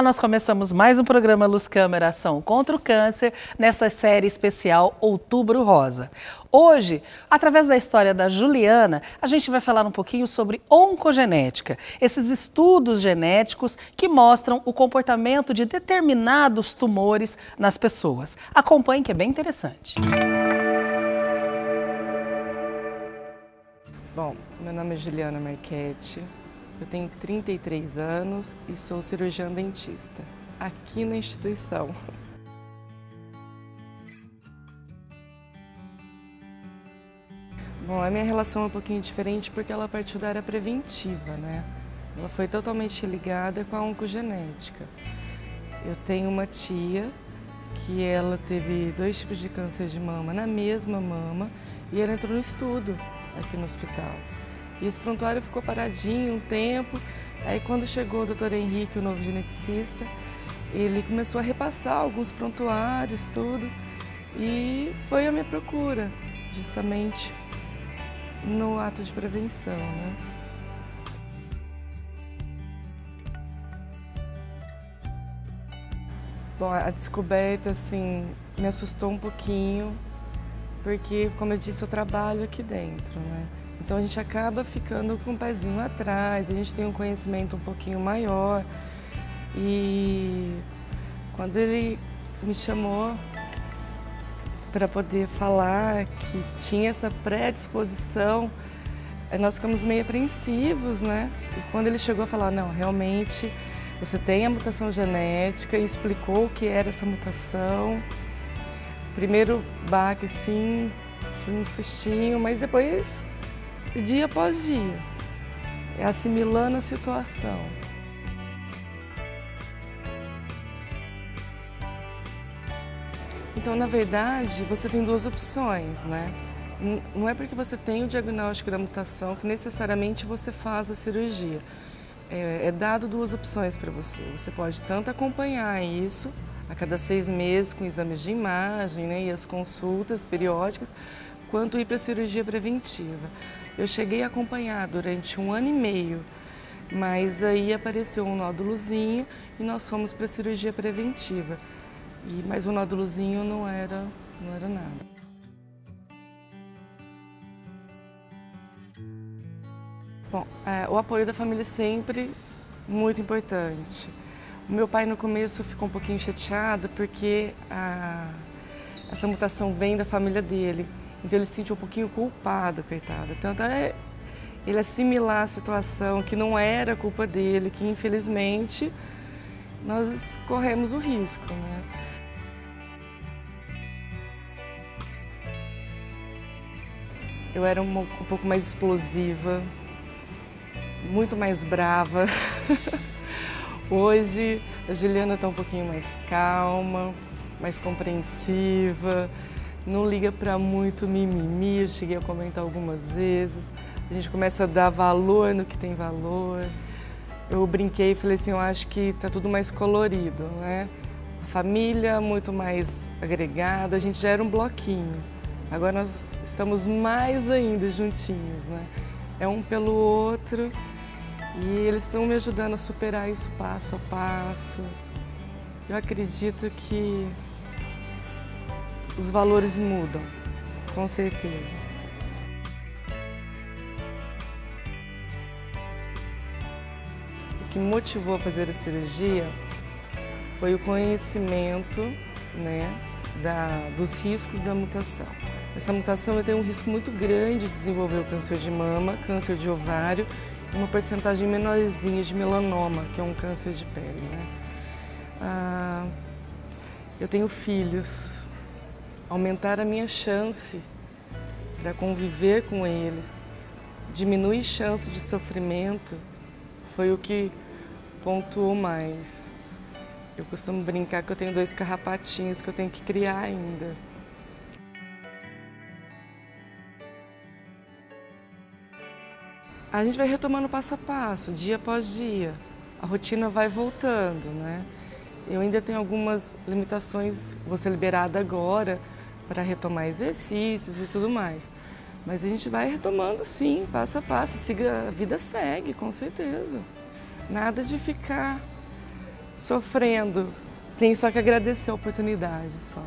Olá, nós começamos mais um programa Luz Câmara Ação contra o Câncer, nesta série especial Outubro Rosa. Hoje, através da história da Juliana, a gente vai falar um pouquinho sobre oncogenética, esses estudos genéticos que mostram o comportamento de determinados tumores nas pessoas. Acompanhe que é bem interessante. Bom, meu nome é Juliana Marchetti, eu tenho 33 anos e sou cirurgiã dentista, aqui na instituição. Bom, a minha relação é um pouquinho diferente porque ela partiu da área preventiva, né? Ela foi totalmente ligada com a oncogenética. Eu tenho uma tia que ela teve 2 tipos de câncer de mama na mesma mama e ela entrou no estudo aqui no hospital. E esse prontuário ficou paradinho um tempo, aí quando chegou o Dr. Henrique, o novo geneticista, ele começou a repassar alguns prontuários, tudo, e foi a minha procura, justamente no ato de prevenção, né? Bom, a descoberta, assim, me assustou um pouquinho, porque, como eu disse, eu trabalho aqui dentro, né? Então a gente acaba ficando com o pezinho atrás, a gente tem um conhecimento um pouquinho maior. E quando ele me chamou para poder falar que tinha essa predisposição, nós ficamos meio apreensivos, né? E quando ele chegou a falar, não, realmente você tem a mutação genética, e explicou o que era essa mutação. Primeiro baque, sim, foi um sustinho, mas depois, dia após dia, assimilando a situação. Então, na verdade, você tem 2 opções, né? Não é porque você tem o diagnóstico da mutação que necessariamente você faz a cirurgia. É dado 2 opções para você. Você pode tanto acompanhar isso a cada 6 meses com exames de imagem, né, e as consultas periódicas, quanto ir para a cirurgia preventiva. Eu cheguei a acompanhar durante 1 ano e meio, mas aí apareceu um nódulozinho e nós fomos para a cirurgia preventiva. Mas o nódulozinho não era nada. Bom, o apoio da família é sempre muito importante. O meu pai no começo ficou um pouquinho chateado porque essa mutação vem da família dele. Então ele se sentiu um pouquinho culpado, coitado. Tanto é ele assimilar a situação que não era culpa dele, que infelizmente nós corremos o risco, né? Eu era um pouco mais explosiva, muito mais brava. Hoje a Juliana está um pouquinho mais calma, mais compreensiva, não liga para muito mimimi, eu cheguei a comentar algumas vezes. A gente começa a dar valor no que tem valor. Eu brinquei e falei assim, eu acho que está tudo mais colorido, né? A família muito mais agregada, a gente já era um bloquinho. Agora nós estamos mais ainda juntinhos, né? É um pelo outro e eles estão me ajudando a superar isso passo a passo. Eu acredito que os valores mudam, com certeza. O que me motivou a fazer a cirurgia foi o conhecimento, né, dos riscos da mutação. Essa mutação tem um risco muito grande de desenvolver o câncer de mama, câncer de ovário e uma porcentagem menorzinha de melanoma, que é um câncer de pele, né? Eu tenho filhos. Aumentar a minha chance para conviver com eles, diminuir chance de sofrimento, foi o que pontuou mais. Eu costumo brincar que eu tenho 2 carrapatinhos que eu tenho que criar ainda. A gente vai retomando passo a passo, dia após dia. A rotina vai voltando, né? Eu ainda tenho algumas limitações, vou ser liberada agora para retomar exercícios e tudo mais. Mas a gente vai retomando sim, passo a passo, a vida segue, com certeza. Nada de ficar sofrendo. Tem só que agradecer a oportunidade, só.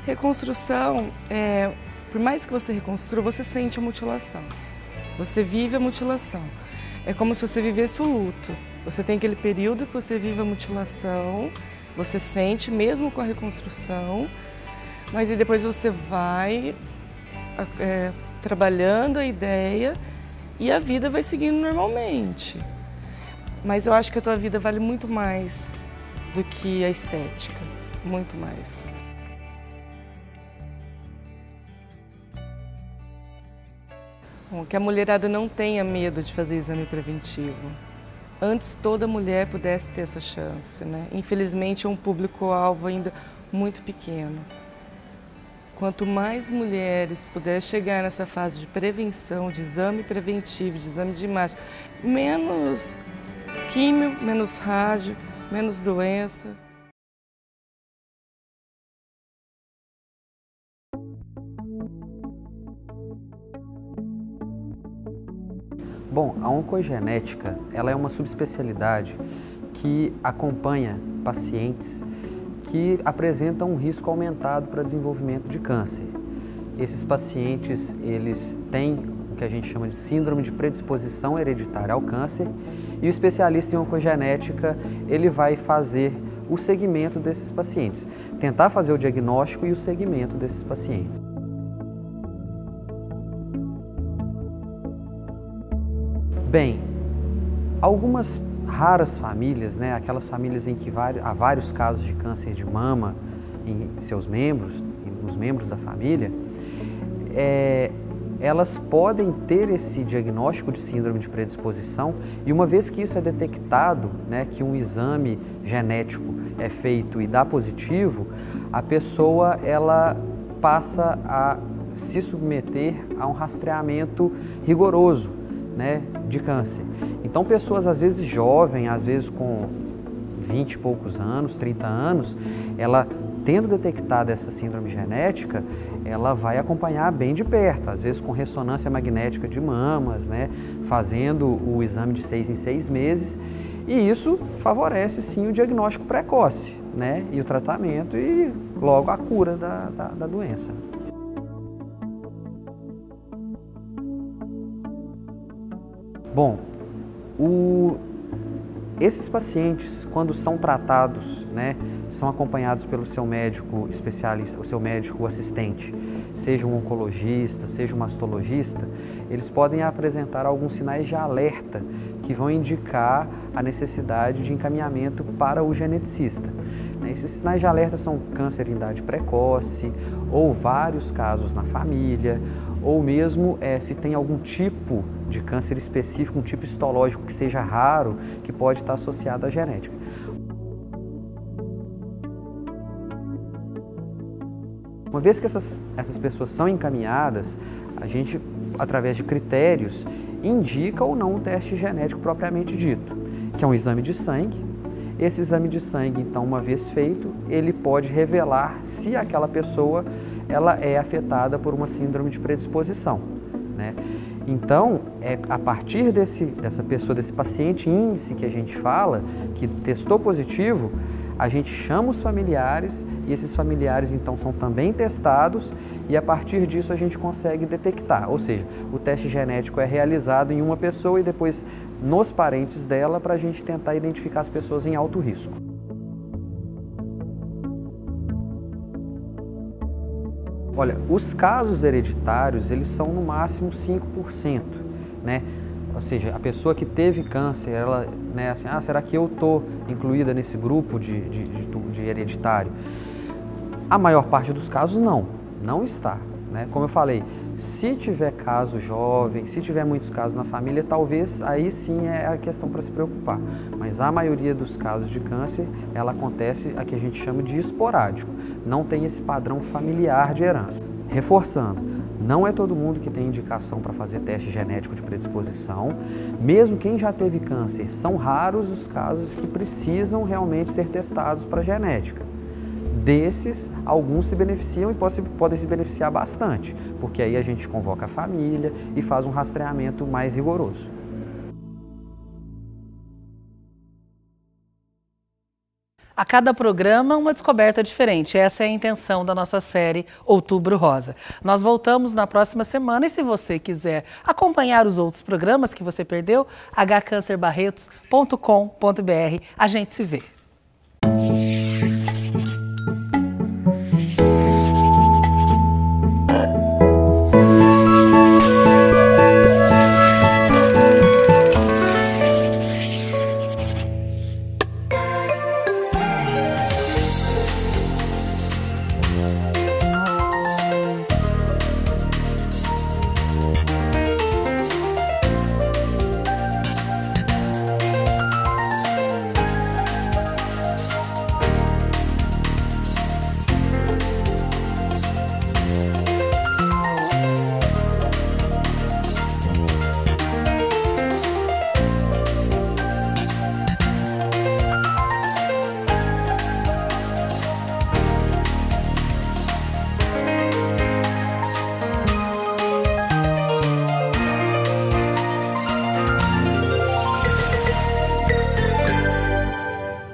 Reconstrução, por mais que você reconstrua, você sente a mutilação. Você vive a mutilação. É como se você vivesse o luto. Você tem aquele período que você vive a mutilação, você sente mesmo com a reconstrução, mas aí depois você vai trabalhando a ideia e a vida vai seguindo normalmente. Mas eu acho que a tua vida vale muito mais do que a estética, muito mais. Bom, que a mulherada não tenha medo de fazer exame preventivo. Antes toda mulher pudesse ter essa chance, né? Infelizmente é um público-alvo ainda muito pequeno. Quanto mais mulheres puderem chegar nessa fase de prevenção, de exame preventivo, de exame de imagem, menos químio, menos rádio, menos doença. Bom, a oncogenética, ela é uma subespecialidade que acompanha pacientes que apresentam um risco aumentado para desenvolvimento de câncer. Esses pacientes, eles têm o que a gente chama de síndrome de predisposição hereditária ao câncer e o especialista em oncogenética, ele vai fazer o segmento desses pacientes, tentar fazer o diagnóstico e o segmento desses pacientes. Bem, algumas raras famílias, né, aquelas famílias em que há vários casos de câncer de mama em seus membros, nos membros da família, elas podem ter esse diagnóstico de síndrome de predisposição e uma vez que isso é detectado, né, que um exame genético é feito e dá positivo, a pessoa ela passa a se submeter a um rastreamento rigoroso, né, de câncer. Então pessoas às vezes jovens, às vezes com 20 e poucos anos, 30 anos, ela tendo detectado essa síndrome genética, ela vai acompanhar bem de perto, às vezes com ressonância magnética de mamas, né, fazendo o exame de 6 em 6 meses, e isso favorece sim o diagnóstico precoce, né, e o tratamento e logo a cura da doença. Bom, esses pacientes, quando são tratados, né, são acompanhados pelo seu médico especialista, o seu médico assistente, seja um oncologista, seja um mastologista, eles podem apresentar alguns sinais de alerta que vão indicar a necessidade de encaminhamento para o geneticista. Esses sinais de alerta são câncer em idade precoce, ou vários casos na família, ou mesmo se tem algum tipo de câncer específico, um tipo histológico que seja raro, que pode estar associado à genética. Uma vez que essas pessoas são encaminhadas, a gente, através de critérios, indica ou não um teste genético propriamente dito, que é um exame de sangue. Esse exame de sangue, então, uma vez feito, ele pode revelar se aquela pessoa ela é afetada por uma síndrome de predisposição, né? Então, a partir dessa pessoa, desse paciente índice que a gente fala, que testou positivo, a gente chama os familiares e esses familiares então são também testados e a partir disso a gente consegue detectar, ou seja, o teste genético é realizado em uma pessoa e depois nos parentes dela para a gente tentar identificar as pessoas em alto risco. Olha, os casos hereditários, eles são no máximo 5%, né? Ou seja, a pessoa que teve câncer, ela, né, assim, será que eu estou incluída nesse grupo de hereditário? A maior parte dos casos não está, né? Como eu falei, se tiver caso jovem, se tiver muitos casos na família, talvez aí sim é a questão para se preocupar. Mas a maioria dos casos de câncer, ela acontece a que a gente chama de esporádico. Não tem esse padrão familiar de herança. Reforçando, não é todo mundo que tem indicação para fazer teste genético de predisposição. Mesmo quem já teve câncer, são raros os casos que precisam realmente ser testados para genética. Desses, alguns se beneficiam e podem se beneficiar bastante, porque aí a gente convoca a família e faz um rastreamento mais rigoroso. A cada programa, uma descoberta diferente. Essa é a intenção da nossa série Outubro Rosa. Nós voltamos na próxima semana e se você quiser acompanhar os outros programas que você perdeu, hcancerbarretos.com.br. A gente se vê.